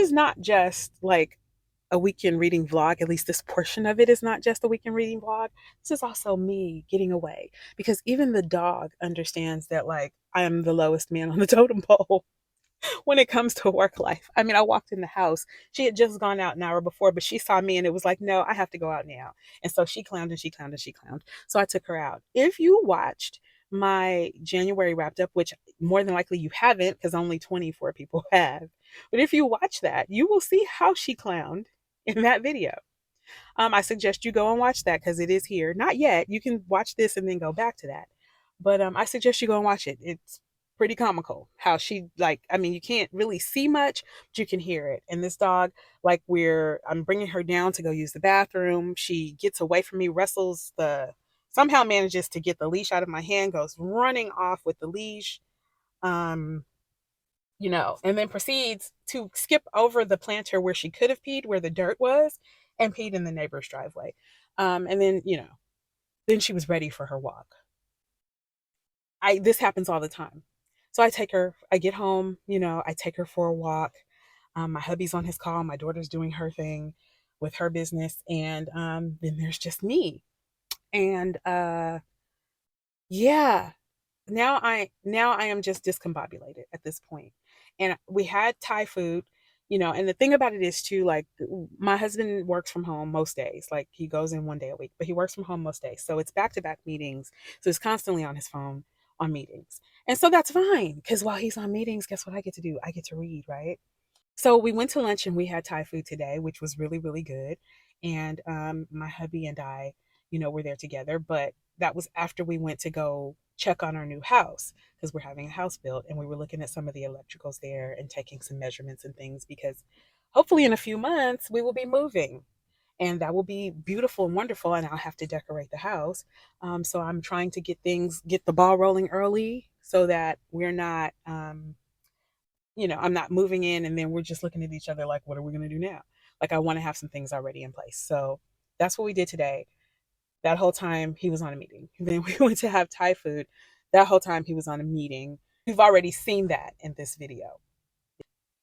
is not just like a weekend reading vlog. At least this portion of it is not just a weekend reading vlog. This is also me getting away, because even the dog understands that like I am the lowest man on the totem pole when it comes to work life. I mean, I walked in the house. She had just gone out an hour before, but she saw me and it was like, no, I have to go out now. And so she clowned and she clowned and she clowned. So I took her out. If you watched my January wrapped up, which more than likely you haven't because only 24 people have, but if you watch that, you will see how she clowned in that video. I suggest you go and watch that because it is here. Not yet. You can watch this and then go back to that. But I suggest you go and watch it. It's pretty comical how she like. I mean, you can't really see much, but you can hear it. And this dog, like, I'm bringing her down to go use the bathroom. She gets away from me, wrestles somehow manages to get the leash out of my hand, goes running off with the leash. Um, and then proceeds to skip over the planter where she could have peed, where the dirt was, and peed in the neighbor's driveway. And then, then she was ready for her walk. This happens all the time. So I get home, I take her for a walk. My hubby's on his call, my daughter's doing her thing with her business, and then there's just me. And yeah, now I am just discombobulated at this point. And we had Thai food, and the thing about it is too, like, my husband works from home most days. Like, he goes in one day a week, but he works from home most days. So it's back-to-back meetings. So he's constantly on his phone on meetings. And so that's fine, because while he's on meetings, guess what I get to do? I get to read, right? So we went to lunch and we had Thai food today, which was really, really good. And my hubby and I, were there together. But that was after we went to go check on our new house, because we're having a house built, and we were looking at some of the electricals there and taking some measurements and things, because hopefully in a few months we will be moving, and that will be beautiful and wonderful, and I'll have to decorate the house. So I'm trying to get the ball rolling early, so that we're not I'm not moving in and then we're just looking at each other like, what are we going to do now? Like, I want to have some things already in place. So that's what we did today. That whole time he was on a meeting. Then we went to have Thai food. That whole time he was on a meeting. You've already seen that in this video.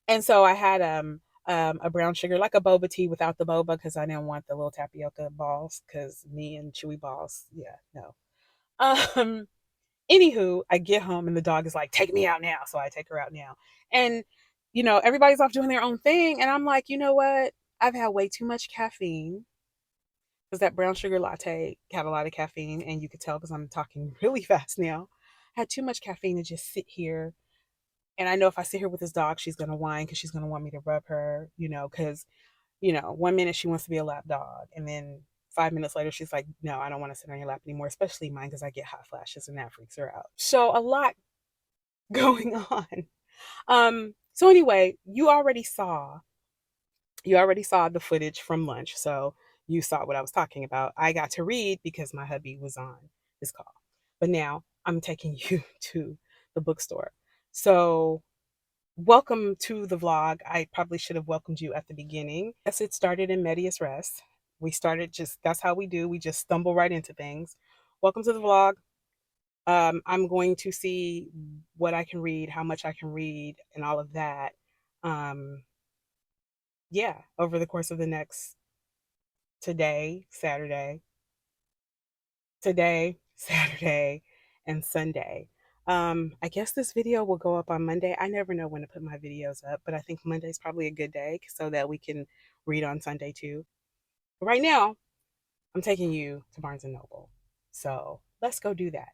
And so I had a brown sugar, like a boba tea without the boba, because I didn't want the little tapioca balls, because me and chewy balls, yeah, no. Um, Anywho, I get home and the dog is like, take me out now. So I take her out now. And, everybody's off doing their own thing. And I'm like, you know what? I've had way too much caffeine, because that brown sugar latte had a lot of caffeine. And you could tell because I'm talking really fast now. I had too much caffeine to just sit here. And I know if I sit here with this dog, she's going to whine because she's going to want me to rub her, because, 1 minute she wants to be a lap dog. And then 5 minutes later, she's like, no, I don't want to sit on your lap anymore, especially mine, because I get hot flashes and that freaks her out. So a lot going on. So anyway, you already saw the footage from lunch. So you saw what I was talking about. I got to read because my hubby was on this call. But now I'm taking you to the bookstore. So welcome to the vlog. I probably should have welcomed you at the beginning. Yes, it started in medias res. That's how we do. We just stumble right into things. Welcome to the vlog. I'm going to see what I can read, how much I can read, and all of that. Over the course of the next today, Saturday, and Sunday. I guess this video will go up on Monday. I never know when to put my videos up, but I think Monday's probably a good day so that we can read on Sunday too. But right now, I'm taking you to Barnes & Noble. So let's go do that.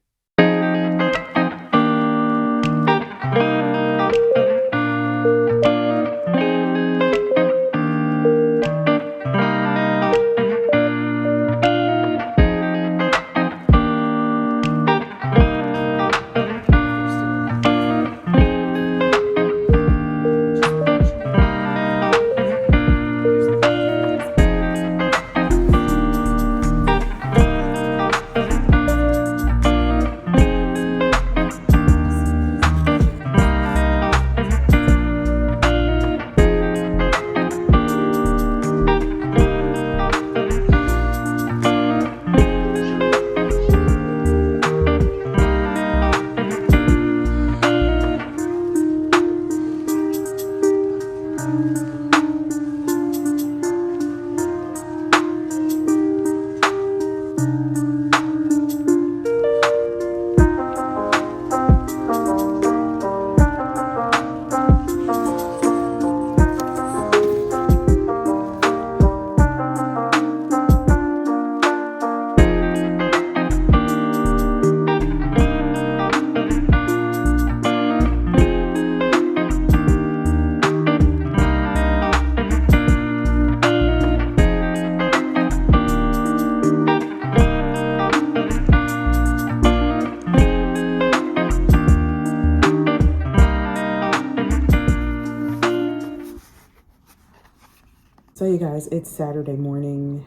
So you guys, it's Saturday morning,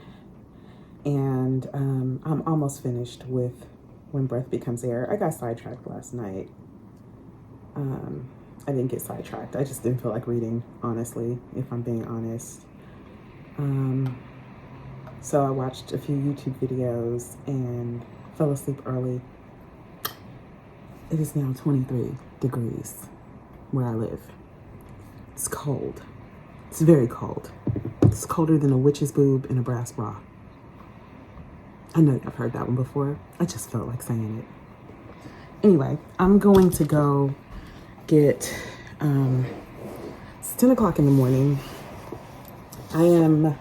and I'm almost finished with When Breath Becomes Air. I got sidetracked last night. I didn't get sidetracked. I just didn't feel like reading, honestly, if I'm being honest. So I watched a few YouTube videos and fell asleep early. It is now 23 degrees where I live. It's cold. It's very cold. It's colder than a witch's boob in a brass bra. I know I've heard that one before. I just felt like saying it. Anyway, I'm going to go get, it's 10 o'clock in the morning. I am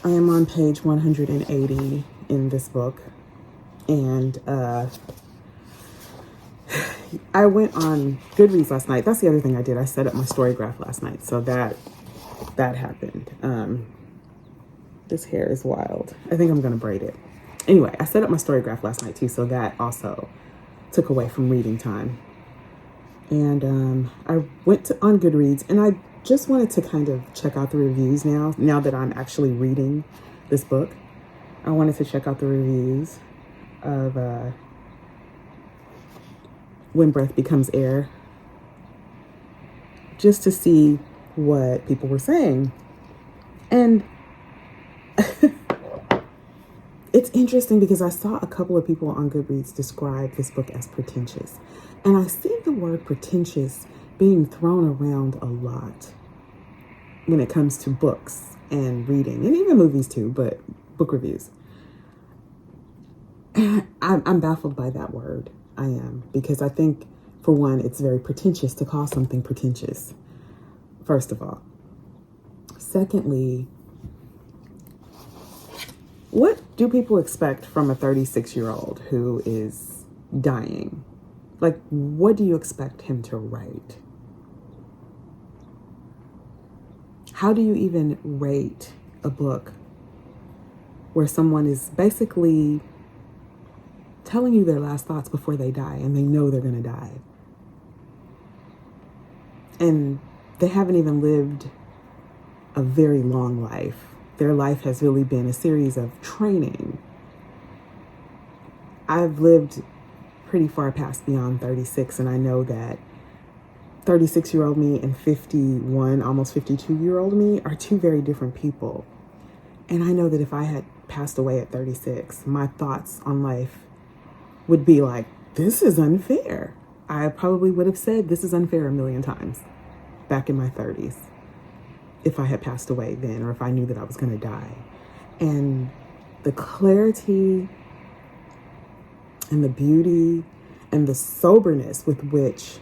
on page 180 in this book, and I went on Goodreads last night. That's the other thing I did. I set up my Storygraph last night, so that happened. This hair is wild. I think I'm gonna braid it. Anyway, I set up my Storygraph last night too, so that also took away from reading time. And I went on Goodreads, and I just wanted to kind of check out the reviews now that I'm actually reading this book. I wanted to check out the reviews of When Breath Becomes Air, just to see what people were saying. And it's interesting because I saw a couple of people on Goodreads describe this book as pretentious. And I see the word pretentious being thrown around a lot when it comes to books and reading, and even movies too, but book reviews. I'm baffled by that word. I am, because I think, for one, it's very pretentious to call something pretentious, first of all. Secondly, what do people expect from a 36-year-old who is dying? Like, what do you expect him to write? How do you even rate a book where someone is basically telling you their last thoughts before they die, and they know they're going to die? And they haven't even lived a very long life. Their life has really been a series of training. I've lived pretty far past beyond 36, and I know that 36-year-old me and 51, almost 52-year-old me are two very different people. And I know that if I had passed away at 36, my thoughts on life would be like, this is unfair. I probably would have said this is unfair a million times back in my 30s if I had passed away then, or if I knew that I was going to die. And the clarity and the beauty and the soberness with which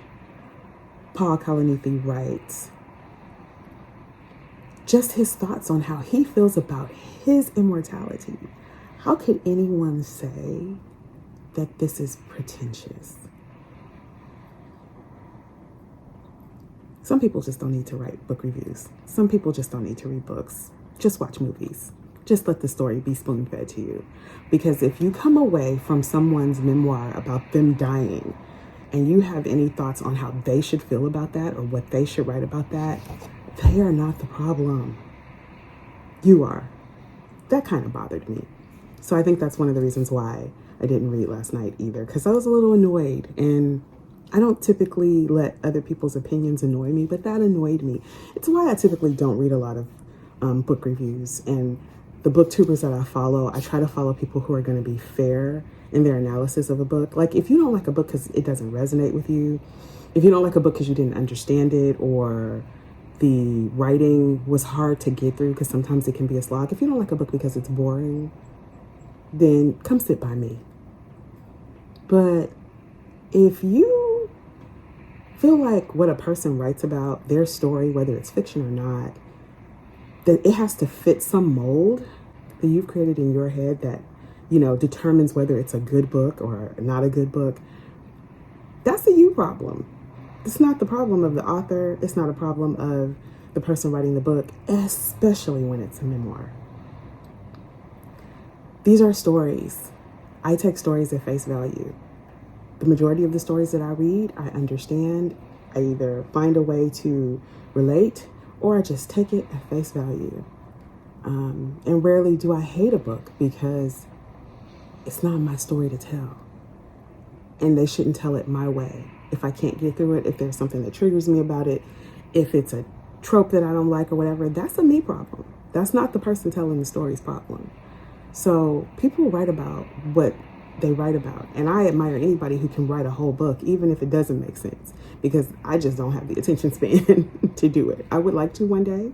Paul Kalanithi writes, just his thoughts on how he feels about his immortality. How could anyone say that this is pretentious? Some people just don't need to write book reviews. Some people just don't need to read books. Just watch movies. Just let the story be spoon-fed to you. Because if you come away from someone's memoir about them dying and you have any thoughts on how they should feel about that or what they should write about that, they are not the problem. You are. That kind of bothered me. So I think that's one of the reasons why I didn't read last night either, because I was a little annoyed. And I don't typically let other people's opinions annoy me, but that annoyed me. It's why I typically don't read a lot of book reviews. And the booktubers that I follow, I try to follow people who are going to be fair in their analysis of a book. Like, if you don't like a book because it doesn't resonate with you, if you don't like a book because you didn't understand it, or the writing was hard to get through because sometimes it can be a slog. If you don't like a book because it's boring, then come sit by me. But if you feel like what a person writes about, their story, whether it's fiction or not, that it has to fit some mold that you've created in your head that, determines whether it's a good book or not a good book, that's a you problem. It's not the problem of the author. It's not a problem of the person writing the book, especially when it's a memoir. These are stories. I take stories at face value. The majority of the stories that I read, I understand. I either find a way to relate or I just take it at face value. And rarely do I hate a book because it's not my story to tell. And they shouldn't tell it my way. If I can't get through it, if there's something that triggers me about it, if it's a trope that I don't like or whatever, that's a me problem. That's not the person telling the story's problem. So people write about what they write about. And I admire anybody who can write a whole book, even if it doesn't make sense, because I just don't have the attention span to do it. I would like to one day.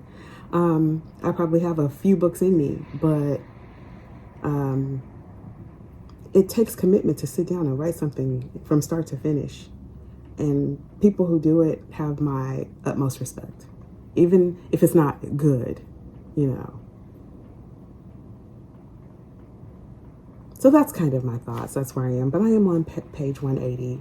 I probably have a few books in me, but it takes commitment to sit down and write something from start to finish. And people who do it have my utmost respect, even if it's not good, So that's kind of my thoughts. That's where I am. But I am on page 180.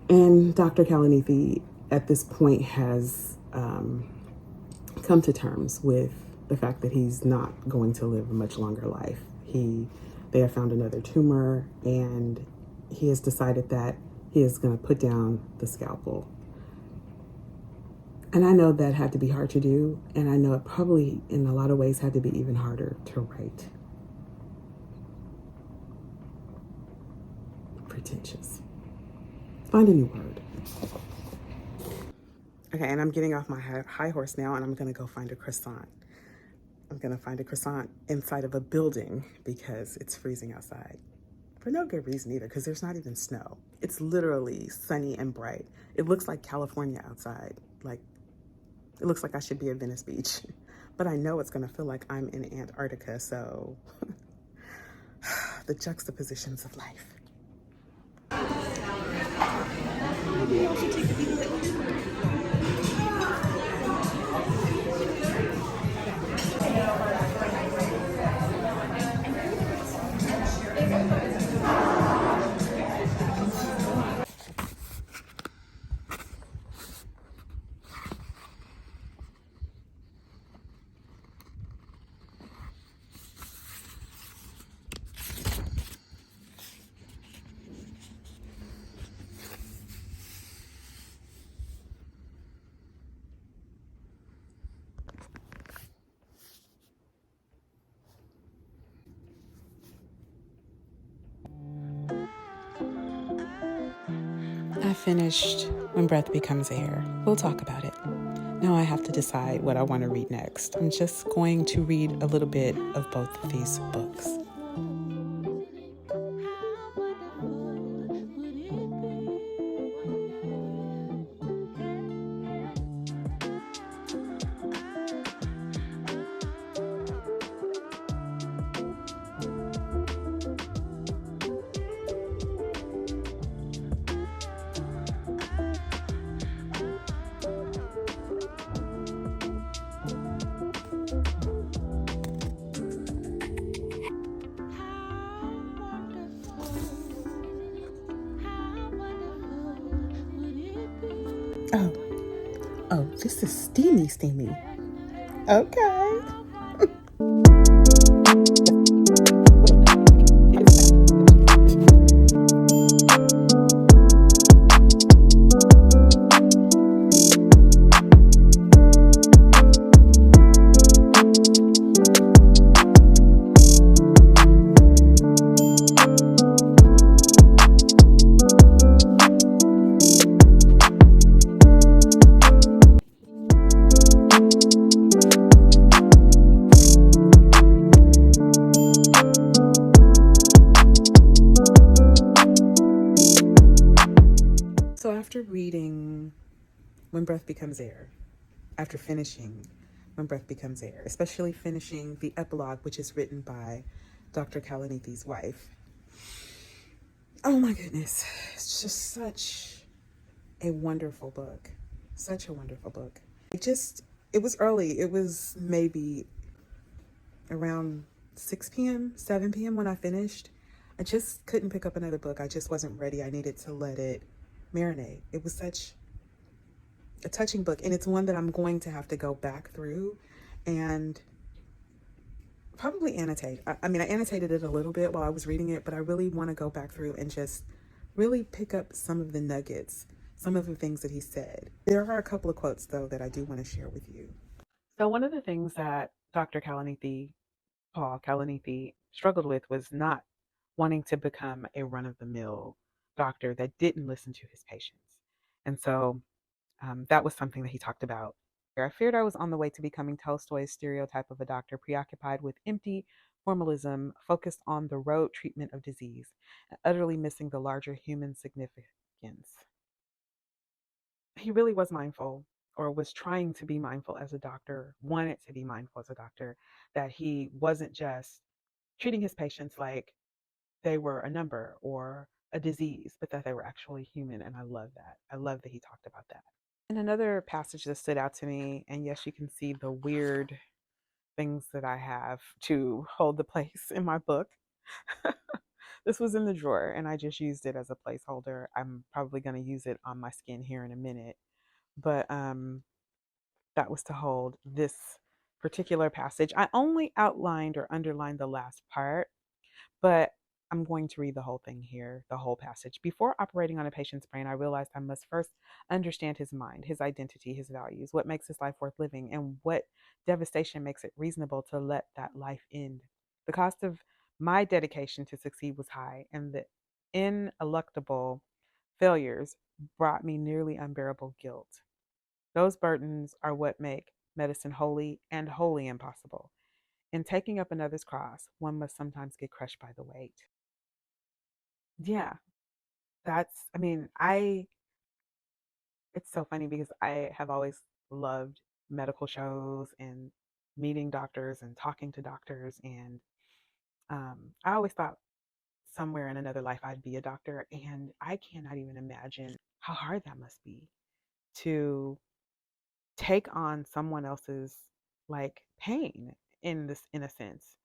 And Dr. Kalanithi at this point has come to terms with the fact that he's not going to live a much longer life. They have found another tumor, and he has decided that he is going to put down the scalpel. And I know that had to be hard to do, and I know it probably in a lot of ways had to be even harder to write. Pretentious. Find a new word. Okay, and I'm getting off my high horse now, and I'm going to go find a croissant. I'm going to find a croissant inside of a building because it's freezing outside. For no good reason either, because there's not even snow. It's literally sunny and bright. It looks like California outside. Like, it looks like I should be at Venice Beach. But I know it's going to feel like I'm in Antarctica, so the juxtapositions of life. I finished When Breath Becomes Air. We'll talk about it. Now I have to decide what I want to read next. I'm just going to read a little bit of both of these books. Oh, this is steamy. Okay. So after reading When Breath Becomes Air, after finishing When Breath Becomes Air, especially finishing the epilogue, which is written by Dr. Kalanithi's wife. Oh my goodness. It's just such a wonderful book. Such a wonderful book. It was early. It was maybe around 6 p.m., 7 p.m. when I finished. I just couldn't pick up another book. I just wasn't ready. I needed to let it marinate. It was such a touching book, and it's one that I'm going to have to go back through and probably annotate. I mean, I annotated it a little bit while I was reading it, but I really want to go back through and just really pick up some of the nuggets, some of the things that he said. There are a couple of quotes, though, that I do want to share with you. So, one of the things that Dr. Paul Kalanithi, struggled with was not wanting to become a run of the mill doctor that didn't listen to his patients. And so that was something that he talked about. I feared I was on the way to becoming Tolstoy's stereotype of a doctor preoccupied with empty formalism, focused on the rote treatment of disease, and utterly missing the larger human significance. He really was mindful, or was trying to be mindful as a doctor, wanted to be mindful as a doctor, that he wasn't just treating his patients like they were a number or a disease, but that they were actually human. And I love that. I love that he talked about that. And another passage that stood out to me, and yes, you can see the weird things that I have to hold the place in my book. This was in the drawer, and I just used it as a placeholder. I'm probably going to use it on my skin here in a minute, but that was to hold this particular passage. I only outlined or underlined the last part, but I'm going to read the whole thing here, the whole passage. Before operating on a patient's brain, I realized I must first understand his mind, his identity, his values, what makes his life worth living, and what devastation makes it reasonable to let that life end. The cost of my dedication to succeed was high, and the ineluctable failures brought me nearly unbearable guilt. Those burdens are what make medicine holy and wholly impossible. In taking up another's cross, one must sometimes get crushed by the weight. Yeah, I mean, it's so funny because I have always loved medical shows and meeting doctors and talking to doctors. And I always thought somewhere in another life I'd be a doctor. And I cannot even imagine how hard that must be to take on someone else's like pain in a sense.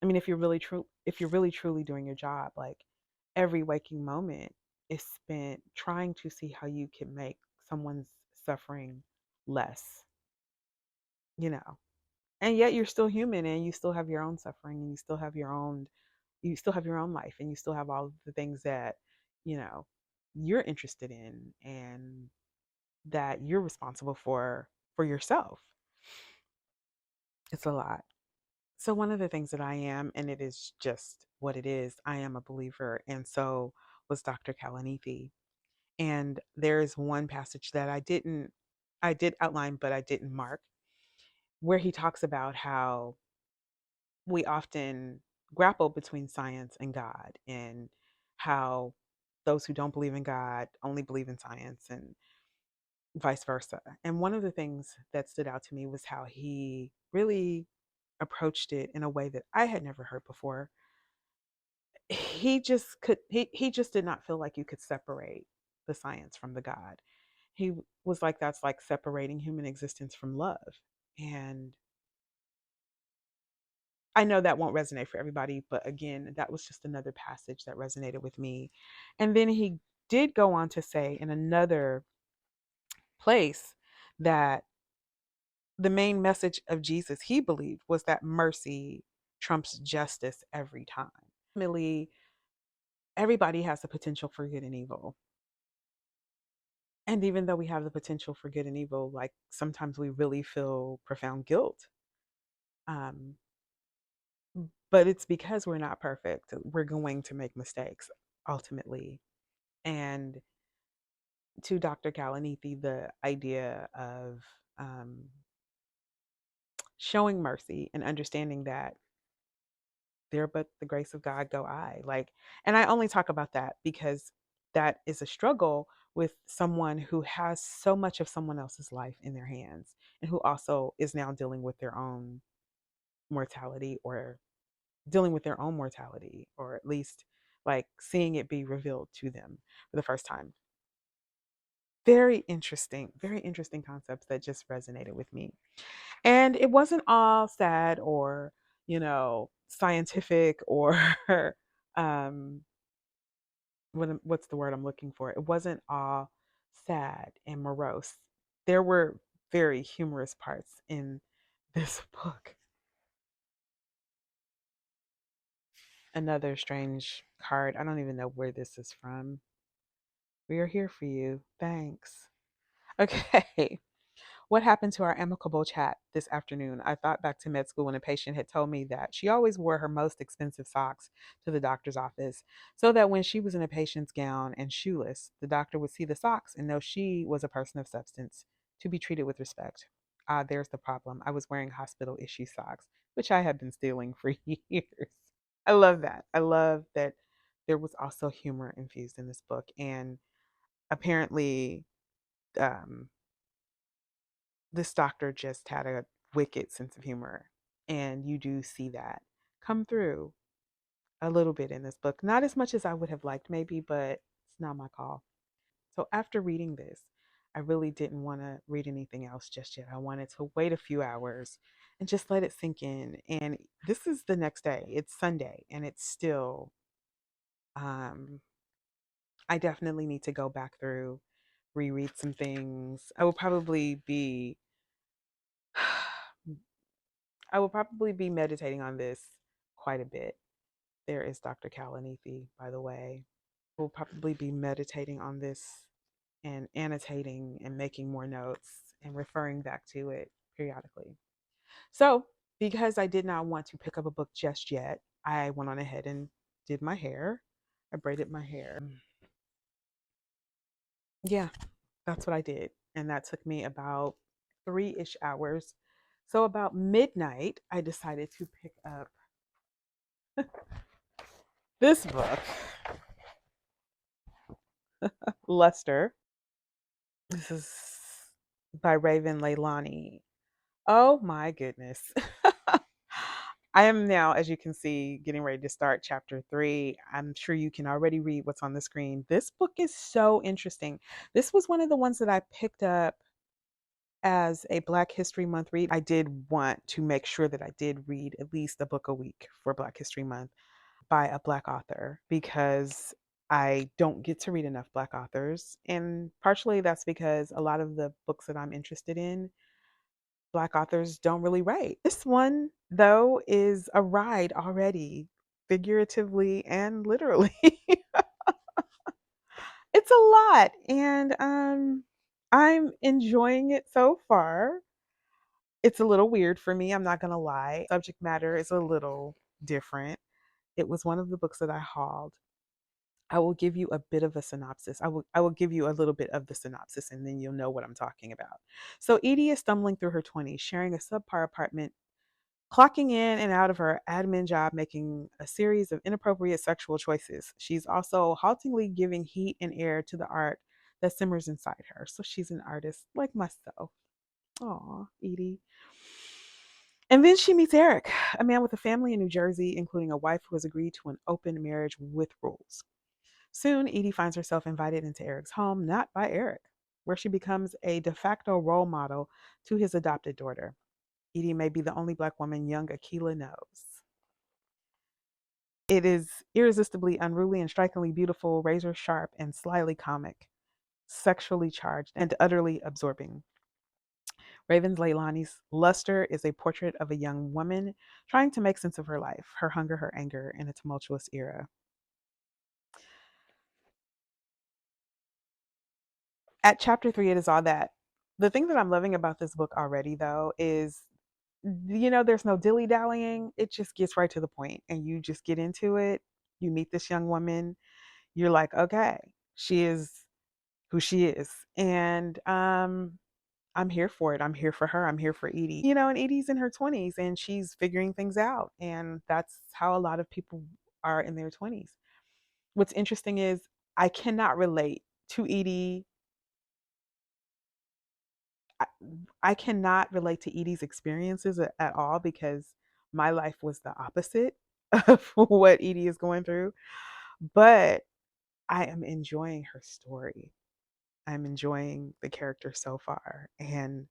I mean, if you're really truly doing your job, like every waking moment is spent trying to see how you can make someone's suffering less, you know. And yet you're still human, and you still have your own suffering, and you still have your own life, and you still have all of the things that, you know, you're interested in and that you're responsible for yourself. It's a lot. So one of the things that I am, and it is just what it is, I am a believer, and so was Dr. Kalanithi. And there's one passage that I did outline, but I didn't mark, where he talks about how we often grapple between science and God, and how those who don't believe in God only believe in science, and vice versa. And one of the things that stood out to me was how he really approached it in a way that I had never heard before. He just did not feel like you could separate the science from the God. He was like, that's like separating human existence from love. And I know that won't resonate for everybody, but again, that was just another passage that resonated with me. And then he did go on to say in another place that the main message of Jesus, he believed, was that mercy trumps justice every time. Ultimately, everybody has the potential for good and evil. And even though we have the potential for good and evil, like sometimes we really feel profound guilt. Um, but it's because we're not perfect. We're going to make mistakes ultimately. And to Dr. Kalanithi, the idea of showing mercy and understanding that there but the grace of God go I. Like, and I only talk about that because that is a struggle with someone who has so much of someone else's life in their hands. and who also is now dealing with their own mortality, or dealing with their own mortality, or at least like seeing it be revealed to them for the first time. Very interesting concepts that just resonated with me. And it wasn't all sad or, scientific or um what's the word I'm looking for? It wasn't all sad and morose. There were very humorous parts in this book. Another strange card. I don't even know where this is from. We are here for you. Thanks. Okay. What happened to our amicable chat this afternoon? I thought back to med school when a patient had told me that she always wore her most expensive socks to the doctor's office, so that when she was in a patient's gown and shoeless, the doctor would see the socks and know she was a person of substance to be treated with respect. Ah, there's the problem. I was wearing hospital issue socks, which I had been stealing for years. I love that. I love that there was also humor infused in this book. And apparently, um, this doctor just had a wicked sense of humor. And you do see that come through a little bit in this book. Not as much as I would have liked, maybe, but it's not my call. So after reading this, I really didn't want to read anything else just yet. I wanted to wait a few hours and just let it sink in. And this is the next day. It's Sunday, and it's still, um, I definitely need to go back through, reread some things. I will probably be meditating on this quite a bit. There is Dr. Kalanithi, by the way. We'll probably be meditating on this and annotating and making more notes and referring back to it periodically. So, because I did not want to pick up a book just yet, I went on ahead and did my hair. I braided my hair. Yeah, that's what I did. And that took me about 3 ish hours. So, about midnight, I decided to pick up this book, Luster. This is by Raven Leilani. Oh my goodness. I am now, as you can see, getting ready to start chapter 3. I'm sure you can already read what's on the screen. This book is so interesting. This was one of the ones that I picked up as a Black History Month read. I did want to make sure that I did read at least a book a week for Black History Month by a Black author, because I don't get to read enough Black authors. And partially that's because a lot of the books that I'm interested in, Black authors don't really write. This one, though, is a ride already, figuratively and literally. It's a lot. And I'm enjoying it so far. It's a little weird for me, I'm not going to lie. Subject matter is a little different. It was one of the books that I hauled. I will give you a bit of a synopsis. I will give you a little bit of the synopsis, and then you'll know what I'm talking about. So Edie is stumbling through her 20s, sharing a subpar apartment, clocking in and out of her admin job, making a series of inappropriate sexual choices. She's also haltingly giving heat and air to the art that simmers inside her. So she's an artist like myself. Aw, Edie. And then she meets Eric, a man with a family in New Jersey, including a wife who has agreed to an open marriage with rules. Soon, Edie finds herself invited into Eric's home, not by Eric, where she becomes a de facto role model to his adopted daughter. Edie may be the only Black woman young Akila knows. It is irresistibly unruly and strikingly beautiful, razor sharp and slyly comic, sexually charged, and utterly absorbing. Raven Leilani's Luster is a portrait of a young woman trying to make sense of her life, her hunger, her anger, in a tumultuous era. At chapter 3, it is all that. The thing that I'm loving about this book already, though, is there's no dilly dallying. It just gets right to the point, and you just get into it. You meet this young woman. You're like, okay, she is who she is, and I'm here for it. I'm here for her. I'm here for Edie. And Edie's in her 20s, and she's figuring things out, and that's how a lot of people are in their 20s. What's interesting is I cannot relate to Edie. I cannot relate to Edie's experiences at all because my life was the opposite of what Edie is going through. But I am enjoying her story. I'm enjoying the character so far. And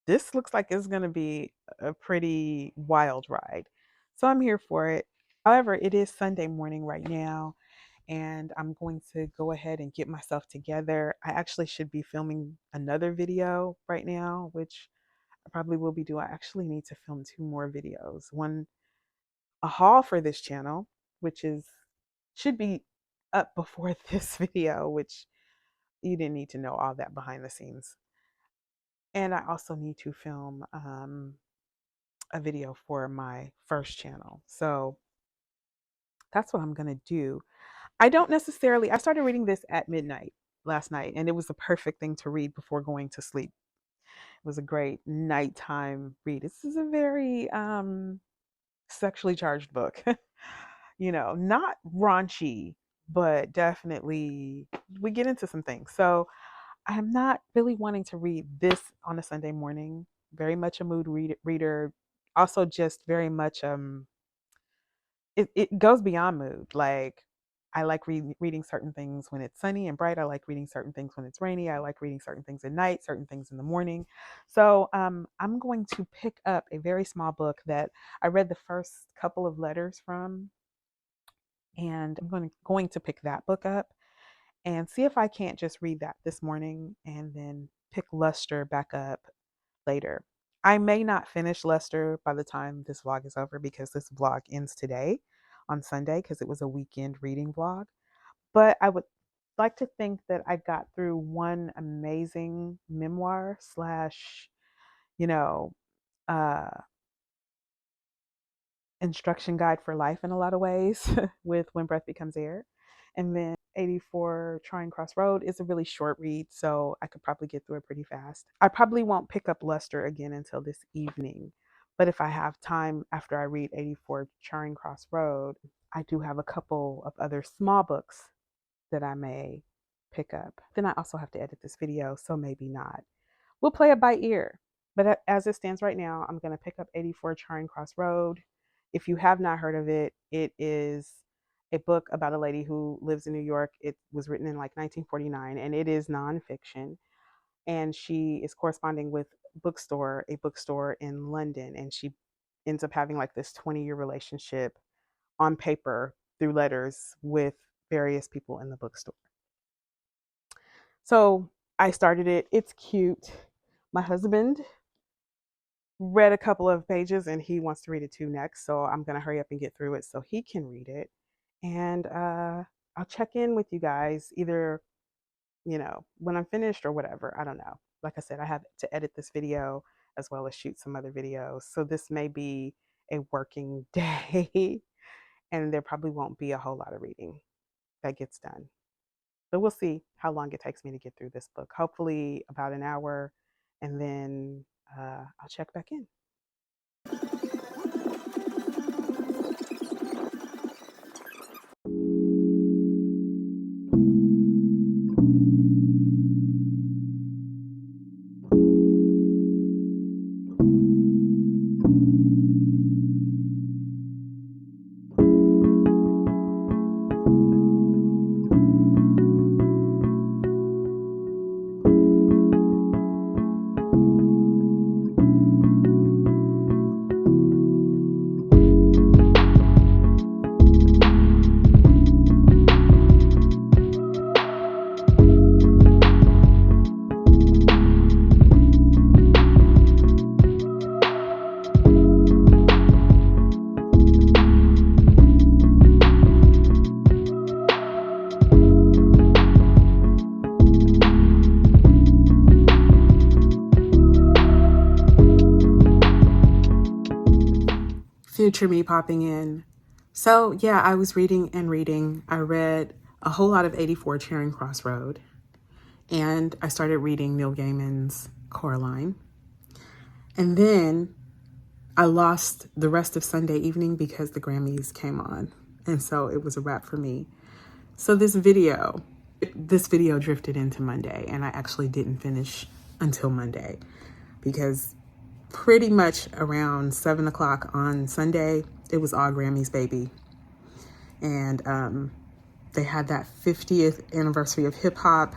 this looks like it's going to be a pretty wild ride. So I'm here for it. However, it is Sunday morning right now, and I'm going to go ahead and get myself together. I actually should be filming another video right now, which I probably will be doing. I actually need to film 2 more videos. One, a haul for this channel, which is should be up before this video, which you didn't need to know all that behind the scenes. And I also need to film a video for my first channel. So that's what I'm going to do. I started reading this at midnight last night, and it was the perfect thing to read before going to sleep. It was a great nighttime read. This is a very sexually charged book. Not raunchy, but definitely we get into some things. So I'm not really wanting to read this on a Sunday morning. Very much a mood reader. Also, just very much it goes beyond mood. Like I like reading certain things when it's sunny and bright. I like reading certain things when it's rainy. I like reading certain things at night, certain things in the morning. So I'm going to pick up a very small book that I read the first couple of letters from, and I'm going to pick that book up and see if I can't just read that this morning and then pick Luster back up later. I may not finish Luster by the time this vlog is over because this vlog ends today on Sunday because it was a weekend reading vlog. But I would like to think that I got through one amazing memoir slash, you know, uh, instruction guide for life in a lot of ways with When Breath Becomes Air. And then 84 Charing Cross Road is a really short read, so I could probably get through it pretty fast. I probably won't pick up Luster again until this evening, but if I have time after I read 84 Charing Cross Road, I do have a couple of other small books that I may pick up. Then I also have to edit this video, so maybe not. We'll play it by ear. But as it stands right now, I'm going to pick up 84 Charing Cross Road. If you have not heard of it, it is a book about a lady who lives in New York. It was written in like 1949, and it is nonfiction. And she is corresponding with a bookstore in London. And she ends up having like this 20-year relationship on paper through letters with various people in the bookstore. So I started it. It's cute. My husband read a couple of pages and he wants to read it too next. So I'm going to hurry up and get through it so he can read it. And I'll check in with you guys either, when I'm finished or whatever. I don't know. Like I said, I have to edit this video as well as shoot some other videos. So this may be a working day and there probably won't be a whole lot of reading that gets done. But we'll see how long it takes me to get through this book. Hopefully about an hour, and then I'll check back in. Future me popping in. So yeah, I was reading and reading. I read a whole lot of 84 Charing Cross Road, and I started reading Neil Gaiman's Coraline. And then I lost the rest of Sunday evening because the Grammys came on, and so it was a wrap for me. So this video drifted into Monday, and I actually didn't finish until Monday, because pretty much around 7 o'clock on Sunday, it was all Grammy's baby. And they had that 50th anniversary of hip hop.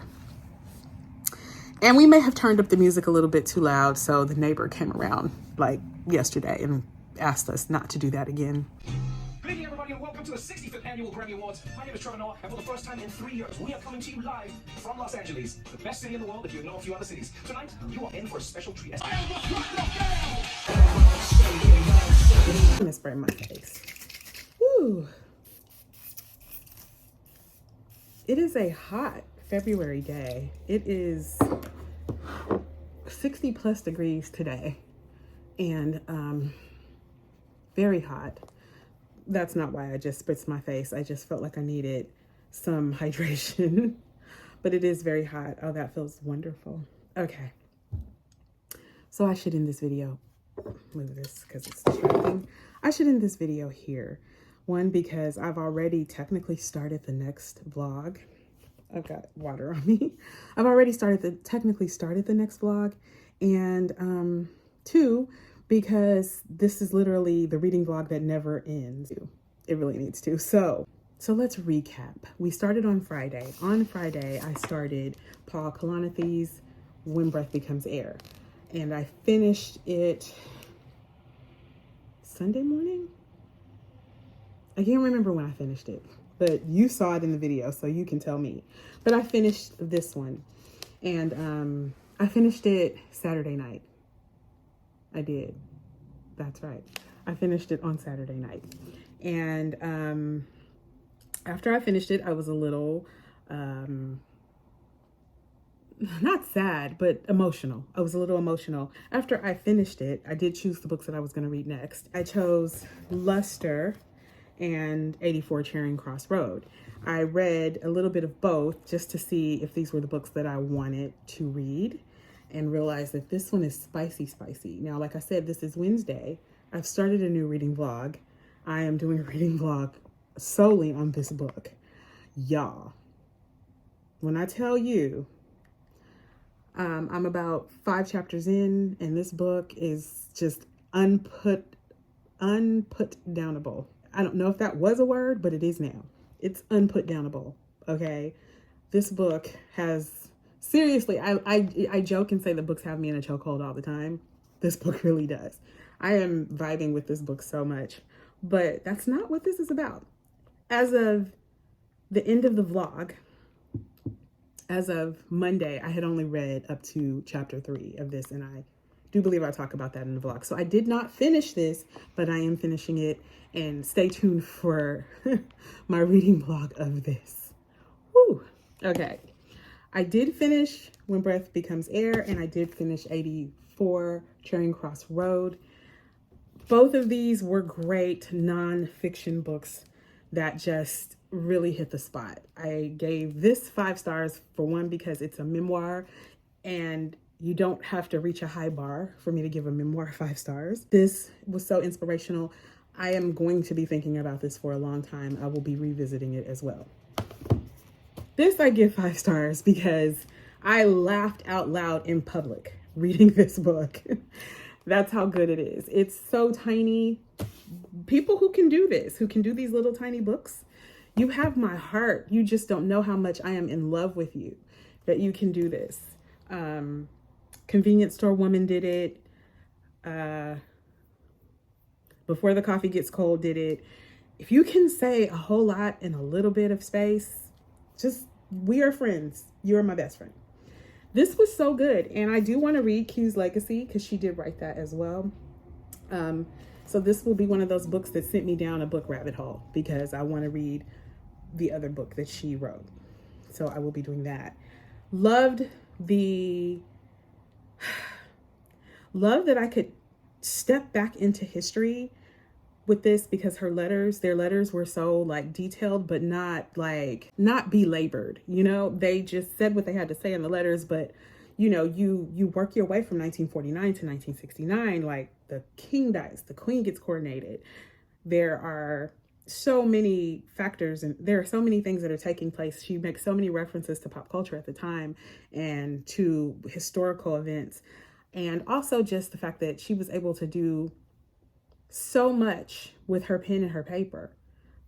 And we may have turned up the music a little bit too loud, so the neighbor came around like yesterday and asked us not to do that again. Good evening, everybody, and welcome to the 65th Annual Grammy Awards. My name is Trevor Noah, and for the first time in 3 years, we are coming to you live from Los Angeles, the best city in the world if you know a few other cities. Tonight, you are in for a special treat. I'm gonna spray my face. Woo! It is a hot February day. It is 60 plus degrees today, and very hot. That's not why I just spritzed my face. I just felt like I needed some hydration, but it is very hot. Oh, that feels wonderful. Okay, so I should end this video. Move this because it's distracting. I should end this video here. One, because I've already technically started the next vlog. I've got water on me. I've already technically started the next vlog. And two, because this is literally the reading vlog that never ends. It really needs to. So let's recap. We started on Friday. On Friday, I started Paul Kalanithe's When Breath Becomes Air. And I finished it Sunday morning? I can't remember when I finished it, but you saw it in the video, so you can tell me. But I finished this one, and I finished it Saturday night. I did. That's right. I finished it on Saturday night. And after I finished it, I was a little, not sad, but emotional. I was a little emotional. After I finished it, I did choose the books that I was going to read next. I chose Luster and 84 Charing Cross Road. I read a little bit of both just to see if these were the books that I wanted to read, and realized that this one is spicy. Now, like I said, this is Wednesday. I've started a new reading vlog. I am doing a reading vlog solely on this book. Y'all, when I tell you, I'm about 5 chapters in, and this book is just unput downable. I don't know if that was a word, but it is now. It's unput downable. Okay. This book has, seriously, I joke and say the books have me in a chokehold all the time. This book really does. I am vibing with this book so much, but that's not what this is about. As of the end of the vlog, as of Monday, I had only read up to chapter 3 of this, and I do believe I talk about that in the vlog. So I did not finish this, but I am finishing it, and stay tuned for my reading vlog of this. Whew. Okay. I did finish When Breath Becomes Air, and I did finish 84 Charing Cross Road. Both of these were great nonfiction books that just really hit the spot. I gave this 5 stars, for one, because it's a memoir, and you don't have to reach a high bar for me to give a memoir 5 stars. This was so inspirational. I am going to be thinking about this for a long time. I will be revisiting it as well. This I give 5 stars because I laughed out loud in public reading this book. That's how good it is. It's so tiny. People who can do this, who can do these little tiny books, you have my heart. You just don't know how much I am in love with you that you can do this. Convenience Store Woman did it. Before the Coffee Gets Cold did it. If you can say a whole lot in a little bit of space, just, we are friends. You are my best friend. This was so good. And I do want to read Q's Legacy because she did write that as well. So this will be one of those books that sent me down a book rabbit hole because I want to read the other book that she wrote. So I will be doing that. Love that I could step back into history with this, because their letters were so like detailed, but not belabored. You know, they just said what they had to say in the letters, but you know, you work your way from 1949 to 1969. Like, the king dies, the queen gets coronated. There are so many factors, and there are so many things that are taking place. She makes so many references to pop culture at the time and to historical events, and also just the fact that she was able to do so much with her pen and her paper.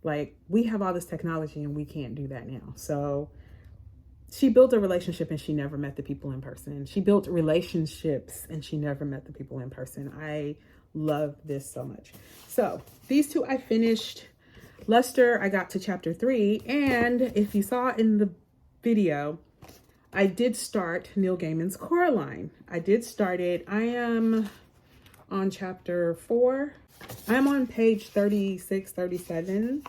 Like, we have all this technology and we can't do that now. So she built a relationship and she never met the people in person. She built relationships and she never met the people in person. I love this so much. So these two I finished. Luster, I got to chapter 3. And if you saw in the video, I did start Neil Gaiman's Coraline. I did start it. I am on chapter 4. I'm on page 36, 37.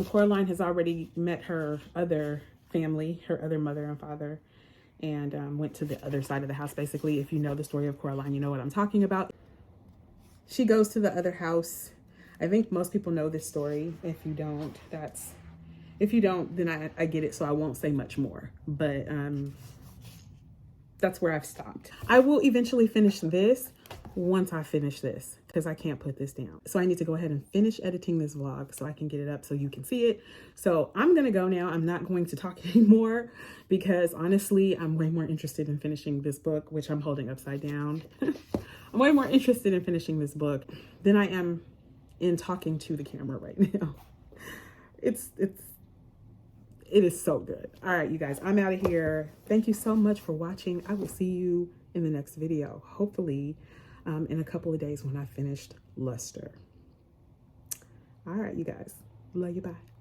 Coraline has already met her other family, her other mother and father, and went to the other side of the house. Basically, if you know the story of Coraline, you know what I'm talking about. She goes to the other house. I think most people know this story. If you don't, then I get it, so I won't say much more. But that's where I've stopped. I will eventually finish this once I finish this, because I can't put this down. So I need to go ahead and finish editing this vlog so I can get it up so you can see it. So I'm gonna go now. I'm not going to talk anymore because honestly, I'm way more interested in finishing this book, which I'm holding upside down. I'm way more interested in finishing this book than I am in talking to the camera right now. It is so good. All right, you guys, I'm out of here. Thank you so much for watching. I will see you in the next video, hopefully in a couple of days when I finished Luster. All right, you guys, love you, bye.